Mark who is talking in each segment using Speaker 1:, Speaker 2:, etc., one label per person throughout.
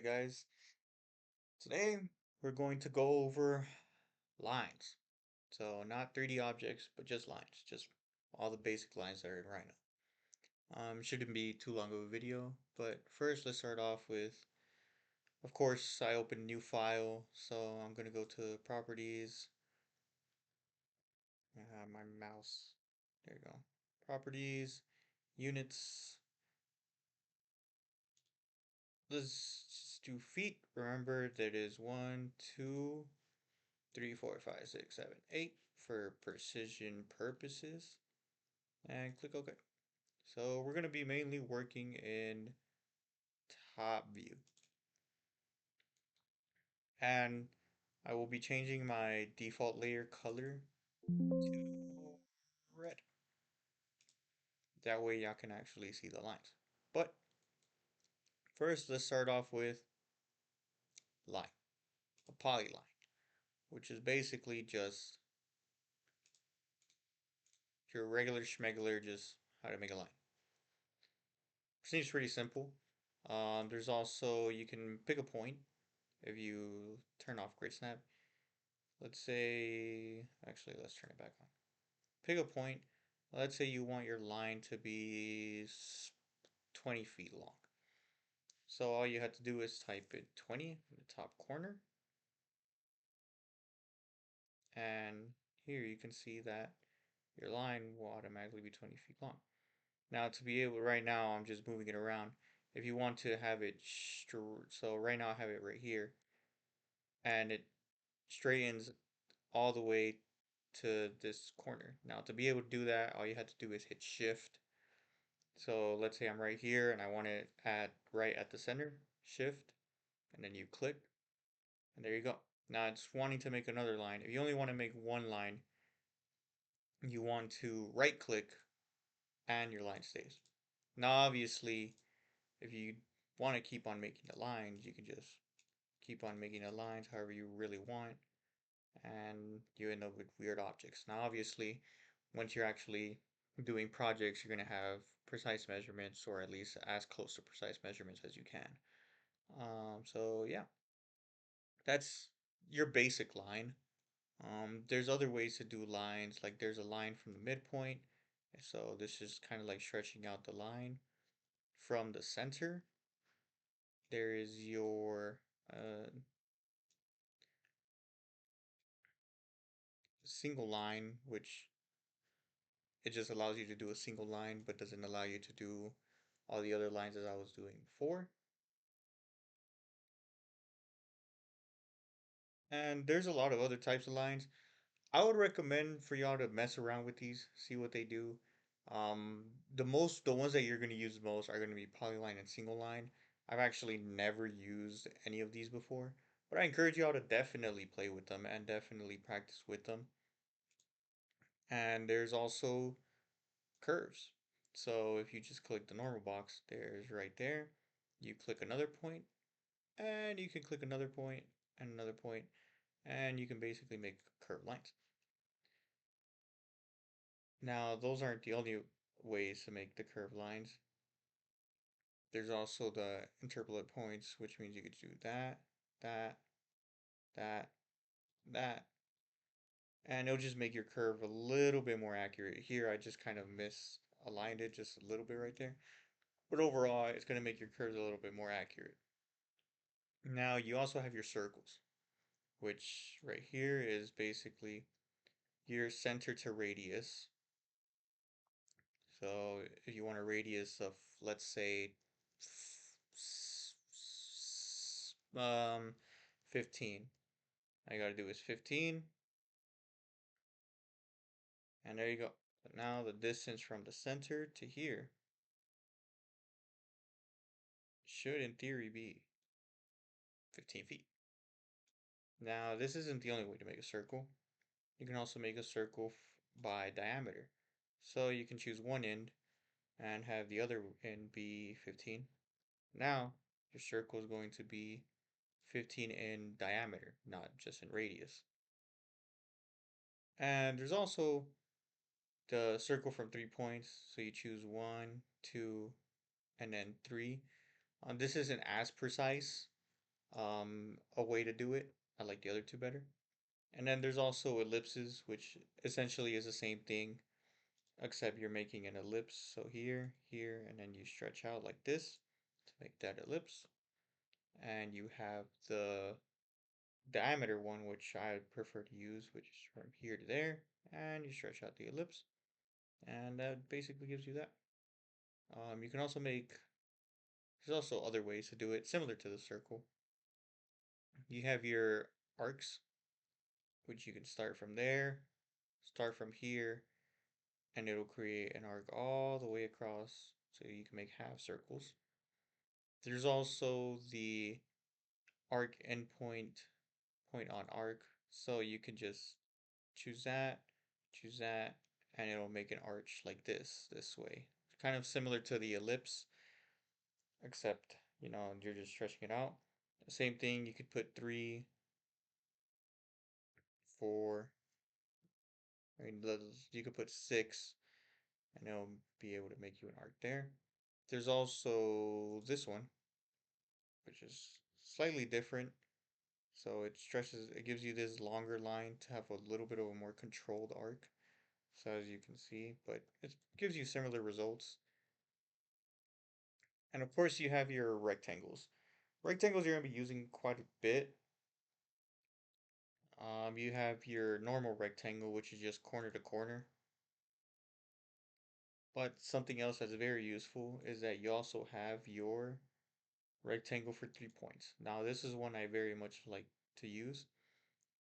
Speaker 1: Alright guys, today we're going to go over lines. So not 3D objects, but just lines, just all the basic lines that are in Rhino. Shouldn't be too long of a video, but first let's start off with, of course, I opened a new file, so I'm gonna go to properties. I have my mouse, there you go. Properties, units, let's just do feet. Remember that is 1, 2, 3, 4, 5, 6, 7, 8 for precision purposes, and click OK. So we're going to be mainly working in top view, and I will be changing my default layer color to red. That way y'all can actually see the lines. But first, let's start off with line, a polyline, which is basically just your regular schmegular, just how to make a line. Seems pretty simple. There's also, you can pick a point if you turn off grid snap. Let's say, actually, let's turn it back on. Pick a point. Let's say you want your line to be 20 feet long. So all you have to do is type it 20 in the top corner. And here you can see that your line will automatically be 20 feet long. Now to be able, right now I'm just moving it around. If you want to have it, so right now I have it right here. And it straightens all the way to this corner. Now to be able to do that, all you have to do is hit shift. So let's say I'm right here and I want it at right at the center, shift, and then you click, and there you go. Now it's wanting to make another line. If you only want to make one line, you want to right click and your line stays. Now obviously, if you want to keep on making the lines, you can just keep on making the lines however you really want, and you end up with weird objects. Now obviously, once you're actually doing projects, you're going to have precise measurements, or at least as close to precise measurements as you can. So yeah, that's your basic line. There's other ways to do lines, like there's a line from the midpoint. So this is kind of like stretching out the line from the center. There is your single line, which it just allows you to do a single line, but doesn't allow you to do all the other lines as I was doing before. And there's a lot of other types of lines. I would recommend for y'all to mess around with these, see what they do. Um, the ones that you're going to use most are going to be polyline and single line. I've actually never used any of these before, but I encourage y'all to definitely play with them and definitely practice with them. And there's also curves. So if you just click the normal box, there's right there. You click another point, and you can click another point and another point, and you can basically make curved lines. Now, those aren't the only ways to make the curved lines. There's also the interpolate points, which means you could do that, that, that, that, and it'll just make your curve a little bit more accurate. Here, I just kind of misaligned it just a little bit right there. But overall, it's going to make your curves a little bit more accurate. Now, you also have your circles, which right here is basically your center to radius. So if you want a radius of, let's say, 15, all you gotta do is 15, and there you go. But now the distance from the center to here should in theory be 15 feet. Now this isn't the only way to make a circle. You can also make a circle by diameter. So you can choose one end and have the other end be 15. Now your circle is going to be 15 in diameter, not just in radius. And there's also the circle from 3 points. So you choose 1, 2, and then 3. This isn't as precise. a way to do it. I like the other two better. And then there's also ellipses, which essentially is the same thing, except you're making an ellipse. So here, here, and then you stretch out like this to make that ellipse. And you have the diameter one, which I prefer to use, which is from here to there. And you stretch out the ellipse. And that basically gives you that. You can also make, there's also other ways to do it, similar to the circle. You have your arcs, which you can start from there, start from here, and it'll create an arc all the way across so you can make half circles. There's also the arc endpoint, point on arc, so you can just choose that, and it'll make an arch like this way. Kind of similar to the ellipse, except, you're just stretching it out. Same thing, you could put 3, 4, I mean, you could put 6, and it'll be able to make you an arc there. There's also this one, which is slightly different. So it gives you this longer line to have a little bit of a more controlled arc. So as you can see, but it gives you similar results. And of course you have your rectangles. Rectangles you're going to be using quite a bit. You have your normal rectangle, which is just corner to corner. But something else that's very useful is that you also have your rectangle for 3 points. Now this is one I very much like to use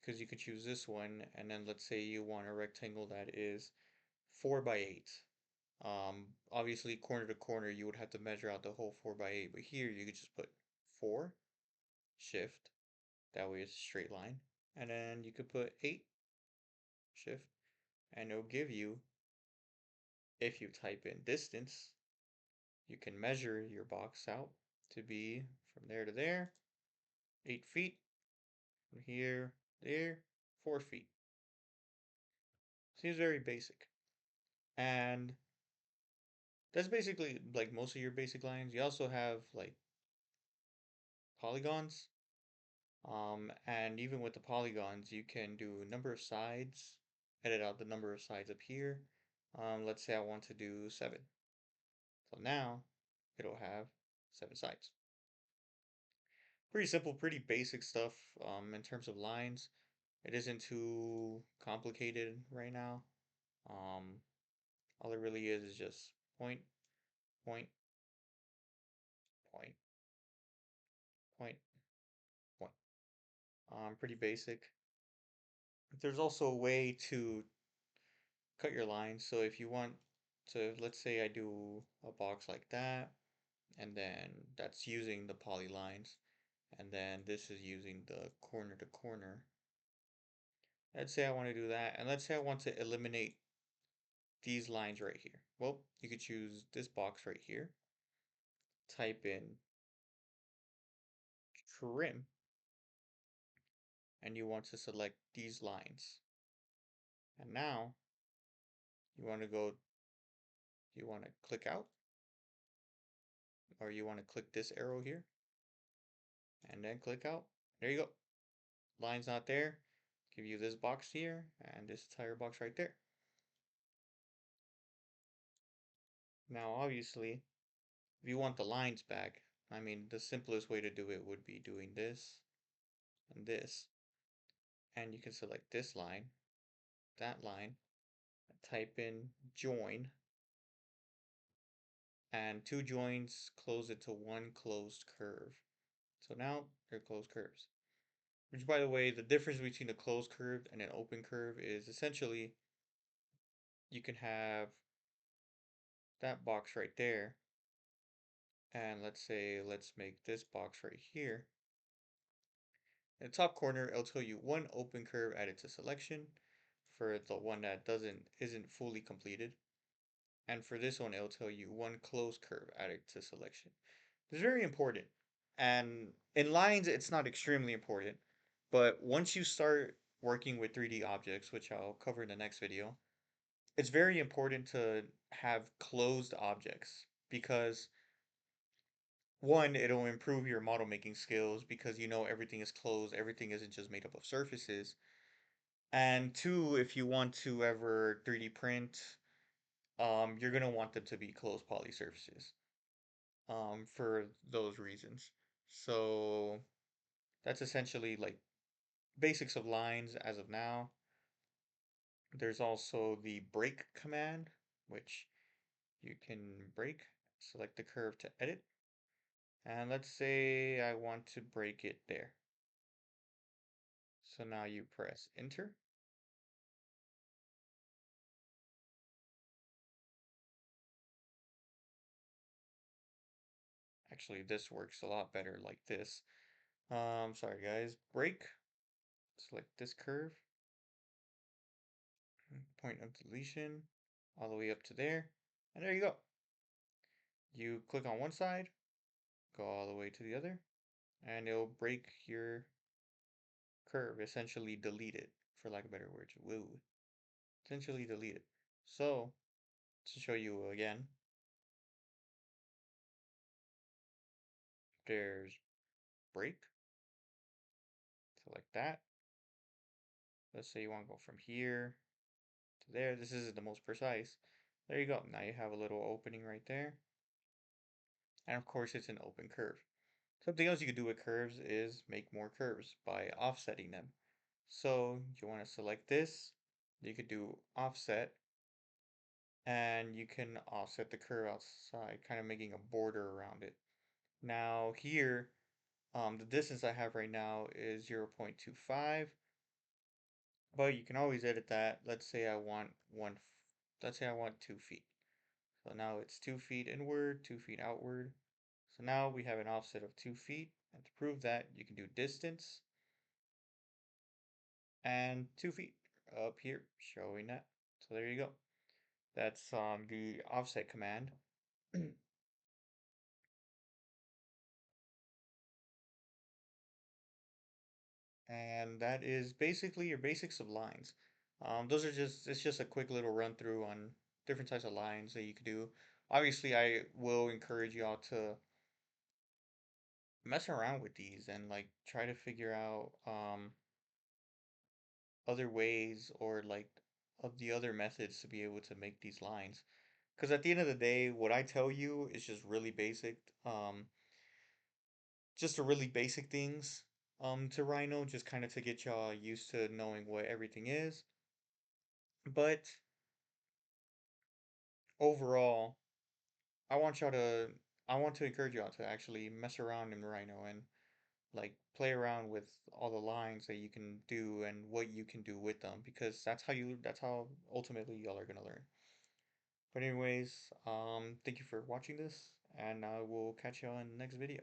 Speaker 1: because you could choose this one, and then let's say you want a rectangle that is 4 by 8. Obviously corner to corner you would have to measure out the whole 4 by 8, but here you could just put 4, shift, that way it's a straight line, and then you could put 8, shift, and it'll give you, if you type in distance, you can measure your box out to be from there to there, 8 feet, from here, there, 4 feet. Seems very basic. And that's basically like most of your basic lines. You also have like polygons. And even with the polygons, you can do number of sides, edit out the number of sides up here. Let's say I want to do 7. So now it'll have 7 sides. Pretty simple, pretty basic stuff in terms of lines. It isn't too complicated right now. Um, all it really is just point, point, point, point, point. Pretty basic. There's also a way to cut your lines. So if you want to, let's say I do a box like that, and then that's using the poly lines, and then this is using the corner to corner. Let's say I want to do that, and let's say I want to eliminate these lines right here. Well, you could choose this box right here, type in trim, and you want to select these lines. And now you want to go, you want to click out, or you want to click this arrow here, and then click out. There you go. Line's not there. Give you this box here and this entire box right there. Now, obviously, if you want the lines back, I mean, the simplest way to do it would be doing this and this. And you can select this line, that line, type in join, and 2 joins close it to 1 closed curve. So now they're closed curves. Which, by the way, the difference between a closed curve and an open curve is essentially you can have that box right there, and let's make this box right here. In the top corner, it'll tell you 1 open curve added to selection for the one that isn't fully completed. And for this one, it'll tell you 1 closed curve added to selection. It's very important. And in lines, it's not extremely important. But once you start working with 3D objects, which I'll cover in the next video, it's very important to have closed objects because one, it'll improve your model making skills because you know everything is closed, everything isn't just made up of surfaces. And two, if you want to ever 3D print, you're gonna want them to be closed poly surfaces, for those reasons. So that's essentially like basics of lines as of now. There's also the break command, which you can break, select the curve to edit, and let's say I want to break it there. So now you press enter. Actually, this works a lot better like this. Sorry guys, break, select this curve, point of deletion, all the way up to there, and there you go. You click on one side, go all the way to the other, and it'll break your curve, essentially delete it, for lack of better words. Woo. Essentially delete it. So, to show you again, there's break, select that. Let's say you want to go from here to there. This isn't the most precise. There you go. Now you have a little opening right there. And of course, it's an open curve. Something else you could do with curves is make more curves by offsetting them. So you want to select this. You could do offset, and you can offset the curve outside, kind of making a border around it. Now here, the distance I have right now is 0.25, but you can always edit that. Let's say I want 2 feet. So now it's 2 feet inward, 2 feet outward. So now we have an offset of 2 feet. And to prove that, you can do distance and 2 feet up here, showing that. So there you go. That's the offset command. And that is basically your basics of lines. It's just a quick little run through on different types of lines that you could do. Obviously, I will encourage y'all to mess around with these and like try to figure out other ways or like of the other methods to be able to make these lines. Because at the end of the day, what I tell you is just really basic. Just a really basic things to Rhino, just kind of to get y'all used to knowing what everything is. But overall, I want y'all to I want to encourage y'all to actually mess around in Rhino and like play around with all the lines that you can do and what you can do with them because that's how ultimately y'all are gonna learn. But anyways, thank you for watching this and I will catch y'all in the next video.